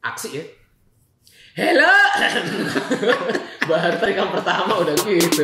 Aksi ya. Hello. Baru tarikan pertama udah gitu.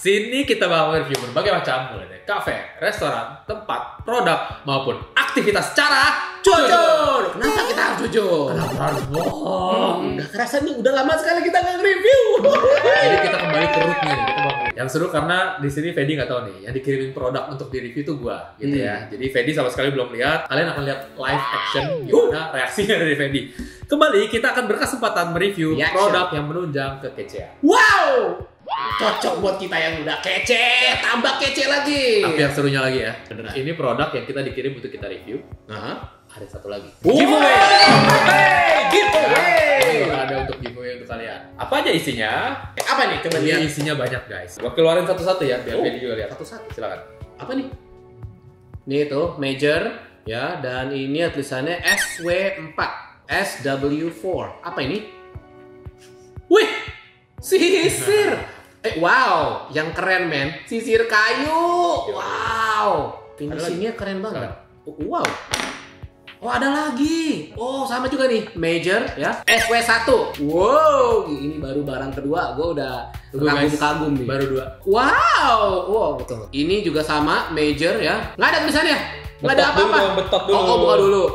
Sini kita bakal review berbagai macam, mulai dari kafe, restoran, tempat, produk, maupun aktivitas secara jujur. Kenapa kita harus jujur? Kenapa harus bohong? Udah kerasa nih, udah lama sekali kita nggak review. Jadi kita kembali ke rootnya nih. Yang seru karena di sini Fedi nggak tahu nih, yang dikirimin produk untuk di review tuh gua, gitu ya. Jadi Fedi sama sekali belum lihat. Kalian akan lihat live action gimana reaksinya dari Fedi. Kembali kita akan berkesempatan mereview produk yang menunjang kekecehan. Wow! Cocok buat kita yang udah kece, tambah kece lagi. Tapi yang serunya lagi ya, ini produk yang kita dikirim untuk kita review. Ada satu lagi. Giveaway! Giveaway! Ada untuk giveaway untuk kalian. Apa aja isinya? Apa nih? Coba lihat. Isinya banyak guys. Gua keluarin satu-satu ya, biar Fedi juga lihat. Satu-satu, silakan. Apa nih? Ini tuh major ya, dan ini tulisannya SW4, SW4. Apa ini? Wih, sisir. Wow, yang keren men, sisir kayu. Wow, finishingnya keren banget. Wow. Oh ada lagi. Oh sama juga nih, major ya, SW1. Wow, ini baru barang kedua. Gue udah kagum-kagum nih. Baru 2. Wow, betul. Ini juga sama, major ya. Nggak ada tulisannya, nggak ada apa-apa. Betok dulu. Oh, buka dulu.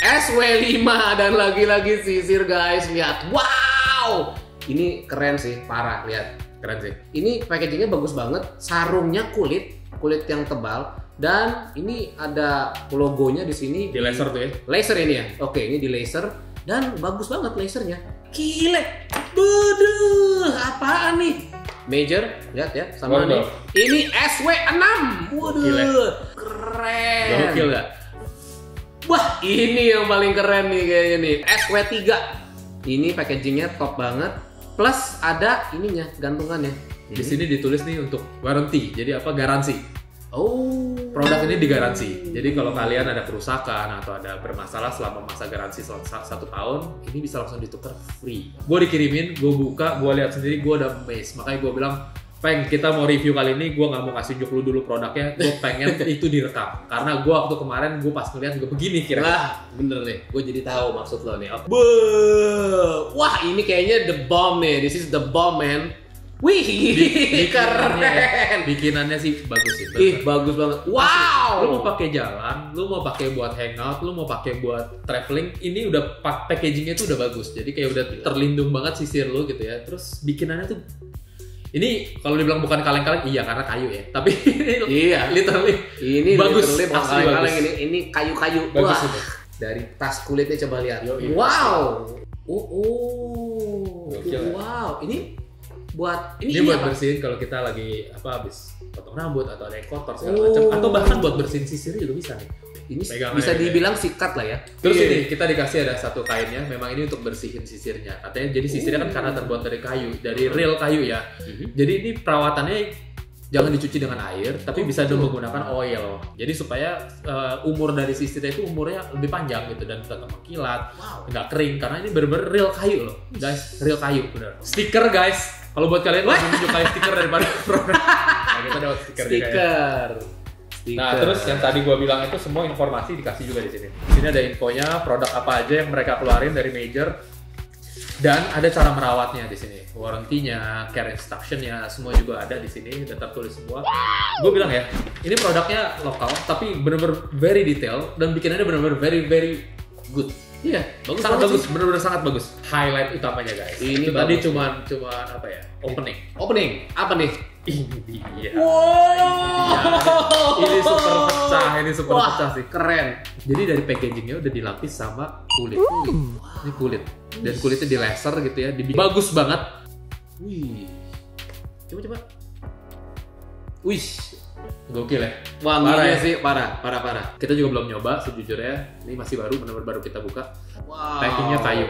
SW5 dan lagi-lagi sisir guys, lihat. Wow, ini keren sih, parah, lihat. Keren sih. Ini packagingnya bagus banget, sarungnya kulit yang tebal, dan ini ada logonya di sini. Di laser tuh ya? Laser ini ya? Oke, ini di laser, dan bagus banget lasernya. Gile, buduh, apaan nih? Major, lihat ya, sama nih. Ini SW6, waduh, keren. Gokil gak? Wah, ini yang paling keren nih kayaknya nih, SW3. Ini packagingnya top banget. Plus ada ininya, gantungannya. Di sini ditulis nih untuk warranty. Jadi apa? Garansi. Oh. Produk ini digaransi. Jadi kalau kalian ada kerusakan atau ada bermasalah selama masa garansi 1 tahun, ini bisa langsung ditukar free. Gue dikirimin, gue buka, gue lihat sendiri, gue udah amazed. Makanya gue bilang, Peng, kita mau review kali ini, gue nggak mau kasih unjuk lu dulu produknya, gue pengen itu direkam. Karena gue waktu kemarin, gue pas ngeliat juga begini kira-kira. Bener nih, gue jadi tahu maksud lo nih. Wah, ini kayaknya the bomb nih, this is the bomb man. Wih, keren. Bikinannya sih bagus sih. Bagus banget. Wow. Lu mau pakai jalan, lu mau pakai buat hangout, lu mau pakai buat traveling, ini udah packagingnya tuh udah bagus. Jadi kayak udah terlindung banget sisir lu gitu ya. Terus bikinannya tuh ini kalau dibilang bukan kaleng-kaleng, iya karena kayu ya. Tapi iya, literally ini bagus. Bukan kaleng-kaleng, ini kayu-kayu. Bagus. Wah, dari tas kulitnya coba lihat. Wow. Wow. Ini buat buat bersihin kalau kita lagi habis potong rambut atau ada yang kotor segala macam, atau bahkan buat bersihin sisir juga bisa nih. Ini bisa dibilang sikat lah ya. Terus ini kita dikasih ada satu kainnya, memang ini untuk bersihin sisirnya. Katanya jadi sisirnya kan karena terbuat dari kayu, dari real kayu ya. Jadi ini perawatannya jangan dicuci dengan air, tapi bisa menggunakan oil. Jadi supaya umur dari sisirnya itu umurnya lebih panjang gitu dan tetap mengkilat, nggak kering karena ini bener-bener real kayu loh, guys, real kayu bener. Stiker guys, kalau buat kalian lebih menyukai stiker daripada produk. Nah, kita dapat stiker. Nah, terus yang tadi gue bilang itu semua informasi dikasih juga di sini. Di sini ada infonya, produk apa aja yang mereka keluarin dari major, dan ada cara merawatnya di sini. Warranty-nya, care instruction-nya, semua juga ada di sini, udah tertulis semua. Gue bilang ya, ini produknya lokal, tapi benar-benar very detail dan bikinannya benar-benar very good. Iya, sangat bagus, benar-benar sangat bagus. Highlight utamanya guys. Ini tadi cuman apa ya? Opening. Apa nih? Ini dia. Wow. Ini super pecah sih. Keren. Jadi dari packagingnya udah dilapis sama kulit. Ini kulit. Dan kulitnya di laser gitu ya. Bagus banget. Wih. Coba. Wih. Gokil ya. Wanginya sih parah. Kita juga belum nyoba sejujurnya. Ini masih benar-benar baru kita buka. Wow. Packingnya kayu.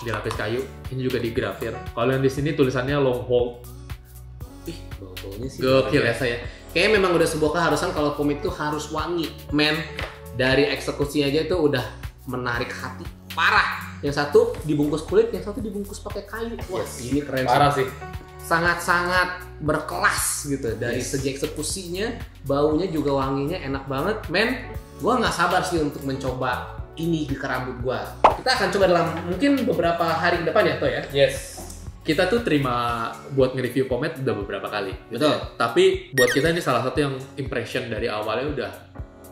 Dilapis kayu. Ini juga digrafir. Kalau yang di sini tulisannya long hold. Bau-baunya sih gokil ya saya. Kayaknya memang udah sebuah keharusan kalau pomade itu harus wangi. Men, dari eksekusinya aja itu udah menarik hati. Parah. Yang satu dibungkus kulit, yang satu dibungkus pakai kayu. Wah, ini keren. Parah sih. Sangat-sangat berkelas gitu. Dari segi eksekusinya, baunya juga wanginya enak banget. Men, gua nggak sabar sih untuk mencoba ini di rambut gua. Kita akan coba dalam mungkin beberapa hari ke depan ya, Toh ya. Yes. Kita tuh terima buat nge-review pomade udah beberapa kali. Gitu. Betul. Tapi buat kita ini salah satu yang impression dari awalnya udah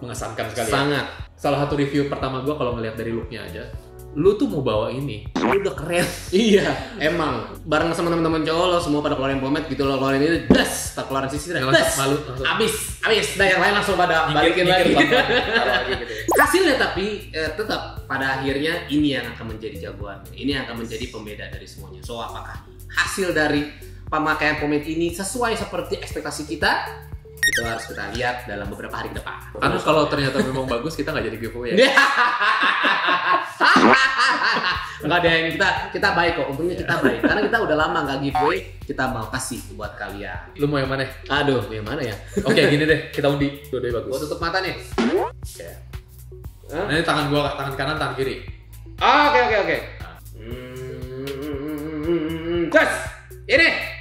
mengesankan sekali. Sangat. Salah satu review pertama gua kalau ngeliat dari looknya aja, lu tuh mau bawa ini, lu udah keren. Iya, emang bareng sama teman-teman cowok lo semua pada keluarin pomade gitu, lo keluarin ini, das, tak keluarin sisirnya, das, malu, langsung. abis, dah yang lain langsung pada balikin lagi. Gitu ya. Hasilnya tapi tetap pada akhirnya ini yang akan menjadi jagoan, ini yang akan menjadi pembeda dari semuanya. So apakah hasil dari pemakaian pomade ini sesuai seperti ekspektasi kita? Itu harus kita lihat dalam beberapa hari ke depan. Karena kalau ternyata memang bagus, kita nggak jadi giveaway ya. Enggak ada yang kita baik kok, untungnya kita baik. Karena kita udah lama nggak giveaway, kita mau kasih buat kalian. Lu mau yang mana? Aduh, yang mana ya? Oke, gini deh, kita undi. Dua-duanya bagus. Gua tutup mata nih. Oke. Nah, ini tangan gua, tangan kanan, tangan kiri. Oke. Gas, ini.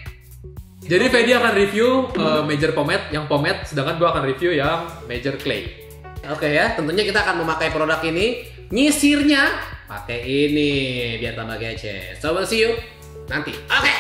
Jadi Fedi akan review major pomade, yang pomade, sedangkan gua akan review yang major clay. Oke ya, tentunya kita akan memakai produk ini. Nyisirnya pakai ini biar tambah kece. So we'll see you nanti. Oke.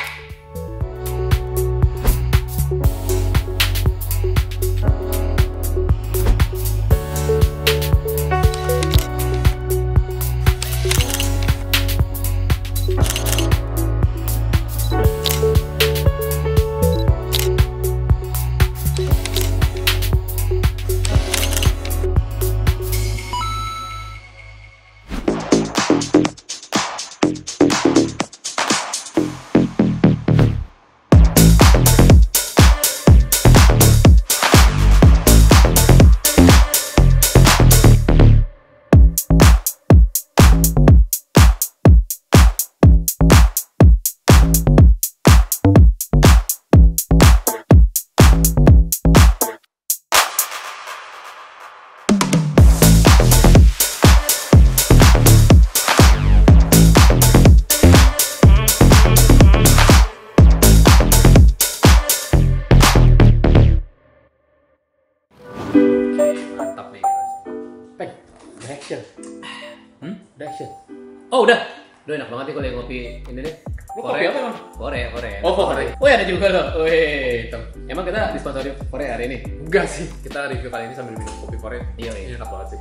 Oh udah enak banget nih kalau yang kopi ini deh. Lu kopi apa emang? Korea. Oh Korea. Oh ada juga loh. Wih, emang kita disponsori Korea hari ini? Enggak sih, kita review kali ini sambil minum kopi Korea. Iya. Ini enak banget sih.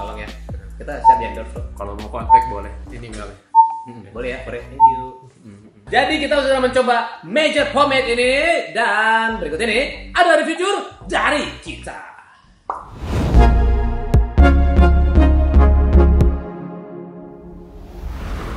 Tolong ya. Kita share di endorse loh. Kalau mau kontak boleh. Ini emailnya. Boleh ya, Korea. Thank you. Jadi kita sudah mencoba major pomade ini dan berikut ini ada review jujur dari kita.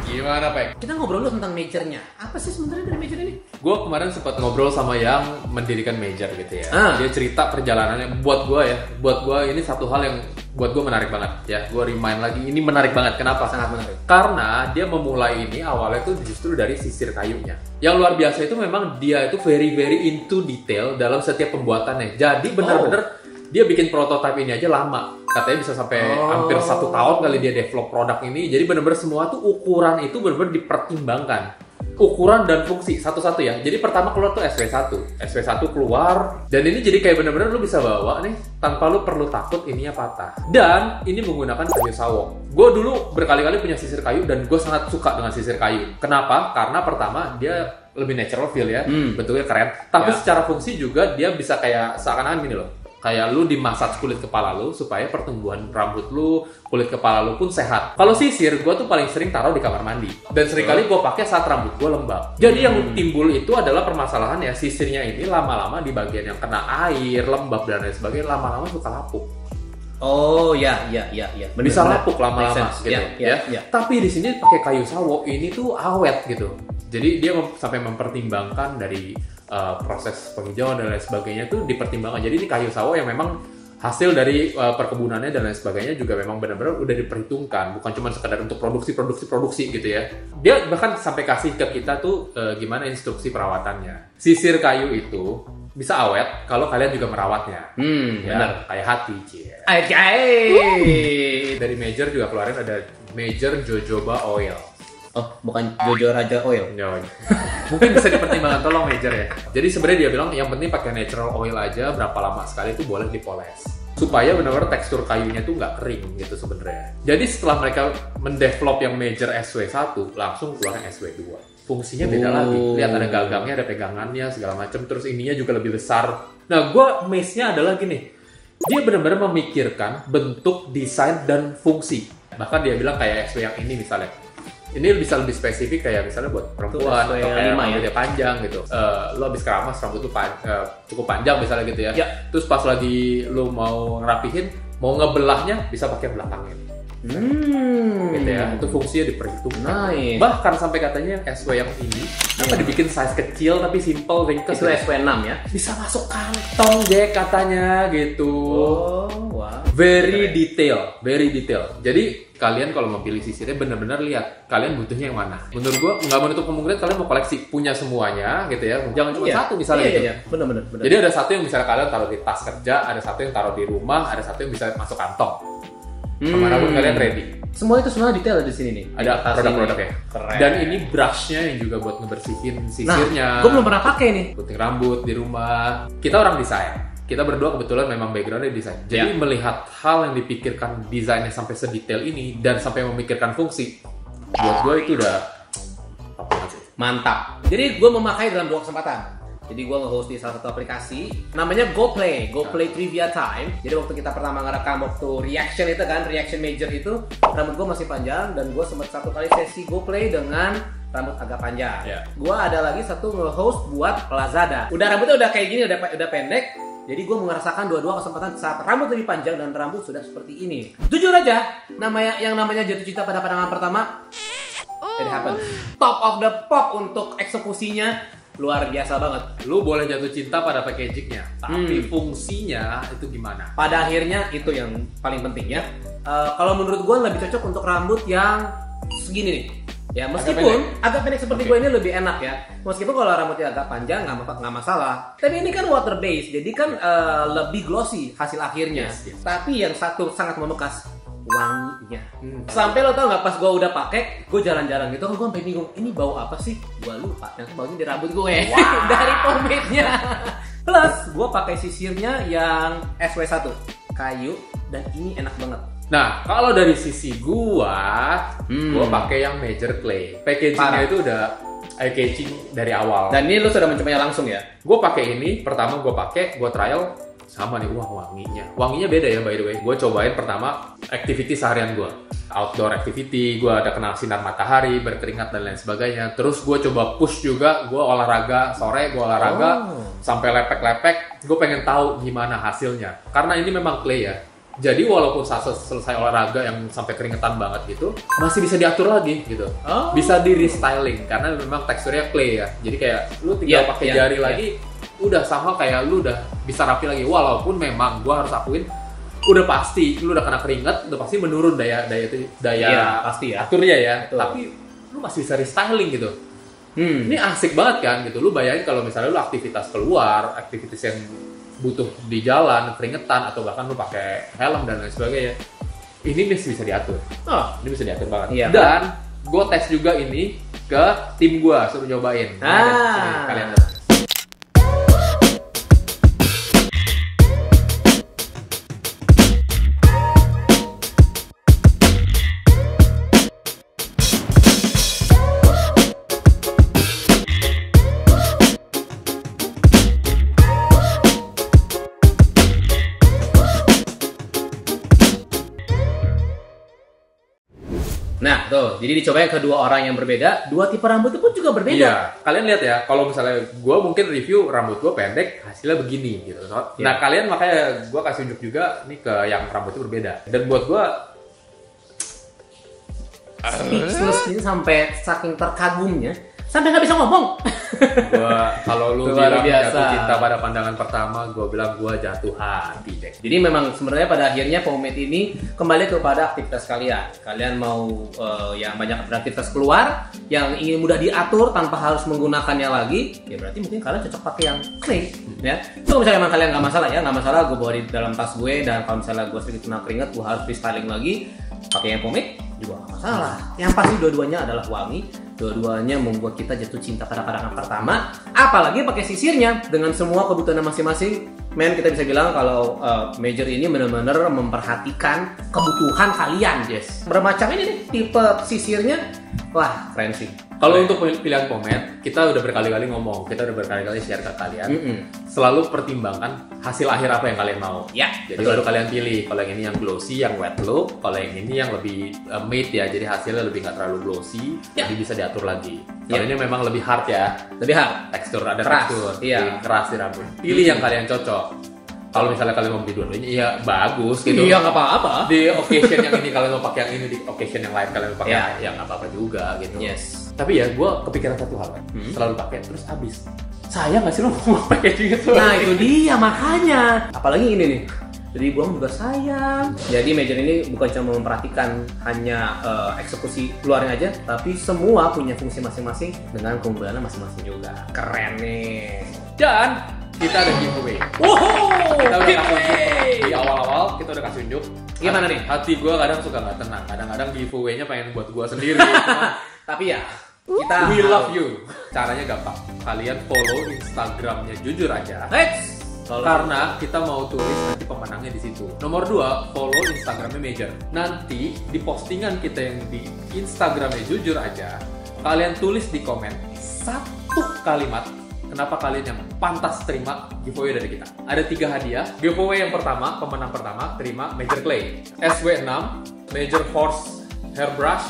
Gimana, Pak? Kita ngobrol dulu tentang majornya. Apa sih sebenarnya dari major ini? Gue kemarin sempat ngobrol sama yang mendirikan major gitu ya. Ah. Dia cerita perjalanannya. Buat gue ini satu hal yang buat gue menarik banget ya. Gue remind lagi, ini menarik banget. Kenapa? Sangat menarik. Karena dia memulai ini awalnya tuh justru dari sisir kayunya. Yang luar biasa itu memang dia itu very into detail dalam setiap pembuatannya. Jadi benar-benar dia bikin prototipe ini aja lama. Katanya bisa sampai hampir 1 tahun kali dia develop produk ini. Jadi benar-benar semua tuh ukuran itu benar-benar dipertimbangkan. Ukuran dan fungsi satu-satu ya. Jadi pertama keluar tuh SW1. SW1 keluar dan ini jadi kayak benar-benar lu bisa bawa nih tanpa lu perlu takut ininya patah. Dan ini menggunakan kayu sawo. Gue dulu berkali-kali punya sisir kayu dan gue sangat suka dengan sisir kayu. Kenapa? Karena pertama dia lebih natural feel ya. Bentuknya keren. Tapi secara fungsi juga dia bisa kayak seakan-akan gini loh. Kayak lu dimassage kulit kepala lu supaya pertumbuhan rambut lu, kulit kepala lu pun sehat. Kalau sisir, gue tuh paling sering taruh di kamar mandi. Dan seringkali gue pakai saat rambut gue lembab. Jadi yang timbul itu adalah permasalahan ya, sisirnya ini lama-lama di bagian yang kena air, lembab dan lain sebagainya, lama-lama suka lapuk. Oh ya. Bisa lapuk lama-lama gitu ya. Tapi di sini pakai kayu sawo ini tuh awet gitu. Jadi dia sampai mempertimbangkan dari proses penghijauan dan lain sebagainya tuh dipertimbangkan. Jadi ini kayu sawo yang memang hasil dari perkebunannya dan lain sebagainya juga memang benar-benar udah diperhitungkan, bukan cuma sekedar untuk produksi gitu ya. Dia bahkan sampai kasih ke kita tuh gimana instruksi perawatannya. Sisir kayu itu bisa awet kalau kalian juga merawatnya. Ya, Benar. kayak hati, cie. Dari Major juga keluarin ada Major Jojoba Oil. Oh, bukan Jojo Raja Oil. Ya, mungkin bisa dipertimbangkan, tolong Major ya. Jadi sebenarnya dia bilang yang penting pakai natural oil aja, berapa lama sekali itu boleh dipoles supaya benar-benar tekstur kayunya tuh nggak kering gitu sebenarnya. Jadi setelah mereka mendevelop yang Major SW1, langsung keluarin SW2. Fungsinya beda lagi. Lihat ada gagangnya, ada pegangannya segala macam. Terus ininya juga lebih besar. Nah, gue amaze-nya adalah gini. Dia benar-benar memikirkan bentuk, desain, dan fungsi. Bahkan dia bilang kayak SW yang ini misalnya. Ini bisa lebih spesifik kayak misalnya buat perempuan atau kayak rambutnya panjang gitu. Lo habis keramas rambut tuh cukup panjang misalnya gitu ya. Terus pas lagi lo mau ngerapihin, mau ngebelahnya bisa pakai belakangnya. Gitu ya, itu fungsinya diperhitungkan. Nice. Bahkan sampai katanya yang SW yang ini kenapa dibikin size kecil tapi simple ringkas. Itu SW6 ya? Bisa masuk kantong Jack katanya gitu. Oh, wow. Very detail, very detail. Jadi kalian kalau mau pilih sisirnya benar-benar lihat kalian butuhnya yang mana. Menurut gua nggak menutup kemungkinan kalian mau koleksi punya semuanya gitu ya. Jangan cuma satu misalnya gitu. Iya. Benar. Jadi ada satu yang misalnya kalian taruh di tas kerja, ada satu yang taruh di rumah, ada satu yang bisa masuk kantong. Kemanapun kalian ready. Semua itu sebenarnya detail di sini nih. Ada produk-produknya. Keren. Dan ini brushnya yang juga buat ngebersihin sisirnya. Nah, gue belum pernah pakai nih. Gunting rambut di rumah. Kita orang desain. Kita berdua kebetulan memang backgroundnya desain. Jadi melihat hal yang dipikirkan desainnya sampai sedetail ini dan sampai memikirkan fungsi, buat gue itu udah mantap. Jadi gue memakai dalam 2 kesempatan. Jadi gue nge-host di salah satu aplikasi namanya GoPlay Trivia Time. Jadi waktu kita pertama ngerekam waktu reaction itu kan, reaction major itu, rambut gue masih panjang dan gue sempat satu kali sesi GoPlay dengan rambut agak panjang. Gue ada lagi satu nge-host buat Lazada. Udah rambutnya udah kayak gini, udah pendek. Jadi gue merasakan dua-dua kesempatan saat rambut lebih panjang dan rambut sudah seperti ini. Jujur aja, yang namanya jatuh cinta pada pandangan pertama, it happens. Top of the pop untuk eksekusinya. Luar biasa banget. Lu boleh jatuh cinta pada packagingnya, tapi fungsinya itu gimana? Pada akhirnya itu yang paling penting ya. Kalau menurut gue lebih cocok untuk rambut yang segini nih. Ya meskipun agak pendek seperti gue ini lebih enak ya. Meskipun kalau rambutnya agak panjang nggak masalah. Tapi ini kan water based, jadi kan lebih glossy hasil akhirnya. Yes. Tapi yang satu sangat membekas, wanginya. Sampai lo tau nggak, pas gue udah pakai, gue jalan-jalan gitu, gue sampai bingung, ini bau apa sih? Gue lupa, ternyata baunya di rambut gue. Dari pomade-nya. Plus gue pakai sisirnya yang SW1 kayu dan ini enak banget. Nah, kalau dari sisi gua pakai yang Major Clay. Packagingnya itu udah eye catching dari awal. Dan ini lo sudah mencobanya langsung ya? Gue pakai ini, pertama gue trial sama nih, wanginya beda ya by the way. Gue cobain pertama activity seharian gue, outdoor activity, gue ada kena sinar matahari, berkeringat dan lain sebagainya. Terus gue coba push juga, gue olahraga sore, sampai lepek-lepek. Gue pengen tahu gimana hasilnya, karena ini memang clay ya. Jadi walaupun saat selesai olahraga yang sampai keringetan banget gitu, masih bisa diatur lagi gitu. Bisa di restyling karena memang teksturnya clay ya. Jadi kayak lu tinggal pakai jari lagi, udah sama kayak lu udah bisa rapi lagi. Walaupun memang gua harus akuin udah pasti lu udah kena keringet, udah pasti menurun daya pasti ya. aturnya ya. Betul. Tapi lu masih bisa restyling gitu. Ini asik banget kan gitu. Lu bayangin kalau misalnya lu aktivitas keluar, aktivitas yang butuh di jalan, keringetan, atau bahkan lu pakai helm dan lain sebagainya, ini masih bisa diatur. Ini bisa diatur banget. Iya, dan gue tes juga ini ke tim gue, suruh nyobain. Nah, kalian lihat. Nah, tuh, jadi dicobain kedua orang yang berbeda, dua tipe rambut itu pun juga berbeda. Iya, kalian lihat ya, kalau misalnya gue mungkin review rambut gue pendek, hasilnya begini gitu. Nah, kalian makanya gue kasih unjuk juga nih ke yang rambutnya berbeda. Dan buat gue speechless ini sampai saking terkagumnya, sampai nggak bisa ngomong. Kalau lu Luar bilang biasa. jatuh cinta pada pandangan pertama, gue bilang gue jatuh hati deh. Jadi memang sebenarnya pada akhirnya pomade ini kembali kepada aktivitas kalian. Kalian mau yang banyak beraktivitas keluar, yang ingin mudah diatur tanpa harus menggunakannya lagi, ya berarti mungkin kalian cocok pakai yang clay, ya. Kalau misalnya emang kalian nggak masalah ya, nggak masalah gue bawa di dalam tas gue, dan kalau misalnya gue sedikit kena keringat, gue harus freestyling lagi, pakai yang pomade juga nggak masalah. Yang pasti dua-duanya adalah wangi, dua-duanya membuat kita jatuh cinta pada pandangan pertama. Apalagi pakai sisirnya dengan semua kebutuhan masing-masing. Men, kita bisa bilang kalau Major ini benar-benar memperhatikan kebutuhan kalian. Yes. Bermacam ini nih tipe sisirnya, wah keren sih. Kalau untuk pilihan pomade, kita udah berkali-kali ngomong, kita udah berkali-kali share ke kalian. Selalu pertimbangkan hasil akhir apa yang kalian mau. Ya, Jadi betul. baru kalian pilih. Kalau yang ini yang glossy, yang wet look. Kalau yang ini yang lebih matte ya, jadi hasilnya lebih nggak terlalu glossy. Ya. Jadi bisa diatur lagi. Kalau Ya. ini memang lebih hard ya, Lebih hard. tekstur ada Keras, tekstur, iya. lebih keras di rambut. Pilih yang kalian cocok. Kalau misalnya kalian mau beli dua-duanya, iya bagus gitu. Iya nggak apa-apa. Di occasion yang ini kalian mau pakai yang ini, di occasion yang lain kalian mau pakai Ya. ya nggak apa-apa juga gitu. Yes. Tapi ya gue kepikiran satu hal kan, selalu pakai terus habis. Sayang nggak sih lo mau pakai gitu? Nah itu dia makanya. Apalagi ini nih. Jadi buang juga sayang. Jadi Major ini bukan cuma memperhatikan hanya eksekusi luarnya aja, tapi semua punya fungsi masing-masing dengan keunggulannya masing-masing juga. Keren nih. Dan kita ada giveaway. Wow, Kita udah kasih giveaway. unjuk di awal-awal, kita udah kasih unjuk. Gimana nih? Hati gue kadang suka nggak tenang. Kadang-kadang giveaway-nya pengen buat gue sendiri. Cuman, Tapi ya kita we love you. Caranya gampang. Kalian follow Instagramnya Jujur Aja. Let's. Karena kita mau tulis nanti pemenangnya di situ. Nomor 2, follow Instagramnya Major. Nanti di postingan kita yang di Instagramnya Jujur Aja, kalian tulis di komen satu kalimat kenapa kalian yang pantas terima giveaway dari kita. Ada 3 hadiah. Giveaway yang pertama, pemenang pertama terima Major Clay, SW6, Major Horse Hairbrush,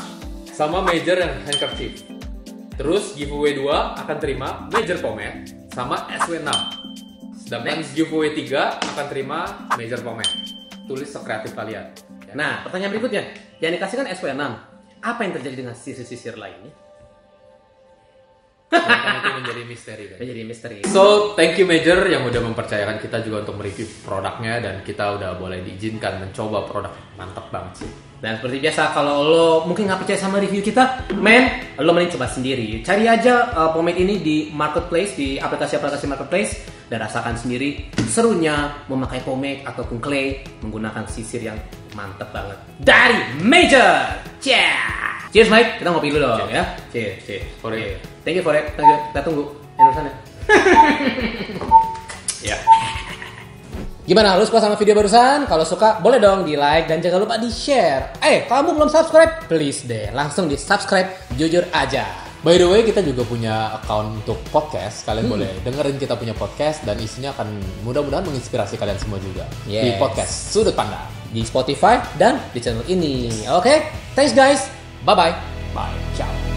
sama Major yang handkerchief. Terus giveaway 2 akan terima Major Pomade sama SW6. Sedangkan giveaway 3 akan terima Major Pomade. Tulis sekreatif kalian. Ya. Nah, pertanyaan berikutnya. Yang dikasihkan SW6. Apa yang terjadi dengan sisir-sisir lainnya? Kan itu menjadi misteri kan. Jadi misteri. So, thank you Major yang udah mempercayakan kita juga untuk mereview produknya, dan kita udah boleh diizinkan mencoba produk. Mantap banget sih. Dan seperti biasa, kalau lo mungkin nggak percaya sama review kita, men, lo mending coba sendiri. Cari aja pomade ini di marketplace, di aplikasi-aplikasi marketplace, dan rasakan sendiri serunya memakai pomade ataupun clay menggunakan sisir yang mantep banget dari Major. Cheers, Mike. Kita ngopi dulu dong ya. Cheers. For it. Thank you for it. Kita tunggu endorsannya. Ya. Gimana, lu suka sama video barusan? Kalau suka, boleh dong di like dan jangan lupa di share. Kamu belum subscribe? Please deh, langsung di subscribe Jujur Aja. By the way, kita juga punya account untuk podcast. Kalian boleh dengerin kita punya podcast, dan isinya akan mudah-mudahan menginspirasi kalian semua juga. Di Yes. podcast Sudut Pandang. Di Spotify dan di channel ini. Oke, thanks guys. Bye-bye. Bye. Ciao.